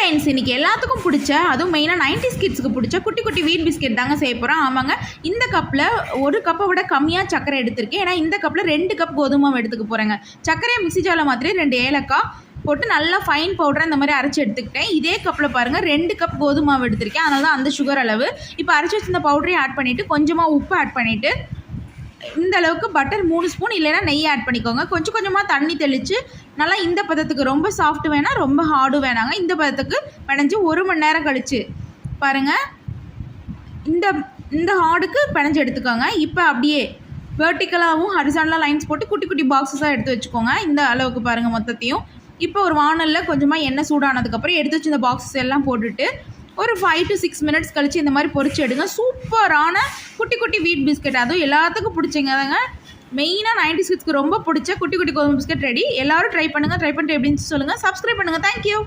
Friends, இன்றைக்கி எல்லாத்துக்கும் பிடிச்ச, அதுவும் மெயினாக 90s கிட்ஸுக்கு பிடிச்ச குட்டி குட்டி வீட் பிஸ்கெட் தாங்க செய்ய போகிறோம். ஆமாங்க, இந்த கப்பில் ஒரு கப்பை விட கம்மியாக சர்க்கரை எடுத்திருக்கேன். ஏன்னா இந்த கப்பில் 2 கப் கோதுமை எடுத்துக்க போகிறேங்க. சர்க்கரையை மிக்ஸி ஜாரில் மாத்திரம் 2 ஏலக்காய் போட்டு நல்லா ஃபைன் பவுடரை இந்த மாதிரி அரைச்சி எடுத்துக்கிட்டேன். இதே கப்பில் பாருங்கள் 2 கப் கோதுமை எடுத்திருக்கேன். அதனால தான் அந்த சுகர் அளவு. இப்போ அரைச்சி வச்சு இந்த பவுடரையும் ஆட் பண்ணிவிட்டு கொஞ்சமாக உப்பு ஆட் பண்ணிவிட்டு இந்த அளவுக்கு பட்டர் 3 ஸ்பூன் இல்லைன்னா நெய் ஆட் பண்ணிக்கோங்க. கொஞ்சம் கொஞ்சமாக தண்ணி தெளித்து நல்லா இந்த பதத்துக்கு, ரொம்ப சாஃப்ட் வேணாம் ரொம்ப ஹார்டும் வேணாங்க, இந்த பதத்துக்கு பிணைஞ்சி 1 மணி நேரம் கழிச்சு பாருங்கள் இந்த இந்த ஹார்டுக்கு பிணைஞ்சி எடுத்துக்கோங்க. இப்போ அப்படியே வெர்டிக்கலாகவும் ஹரிசாண்டலாக லைன்ஸ் போட்டு குட்டி குட்டி பாக்ஸஸாக எடுத்து வச்சுக்கோங்க. இந்த அளவுக்கு பாருங்கள் மொத்தத்தையும். இப்போ ஒரு வானலில் கொஞ்சமாக எண்ணெய் சூடானதுக்கப்புறம் எடுத்து வச்சு இந்த பாக்ஸஸ் எல்லாம் போட்டுட்டு ஒரு 5 to 6 மினிட்ஸ் கழித்து இந்த மாதிரி பொரிச்சு எடுங்க. சூப்பரான குட்டி குட்டி வீட் பிஸ்கெட், அதுவும் எல்லாத்துக்கும் பிடிச்சிங்கதாங்க. மெயினாக 90s கிட்ஸ்க்கு ரொம்ப பிடிச்ச குட்டி குட்டி கோதுமை பிஸ்கெட் ரெடி. எல்லோரும் ட்ரை பண்ணுங்கள். ட்ரை பண்ணிட்டு எப்படின்னு சொல்லுங்கள். சப்ஸ்கிரைப் பண்ணுங்கள். தேங்க்யூ.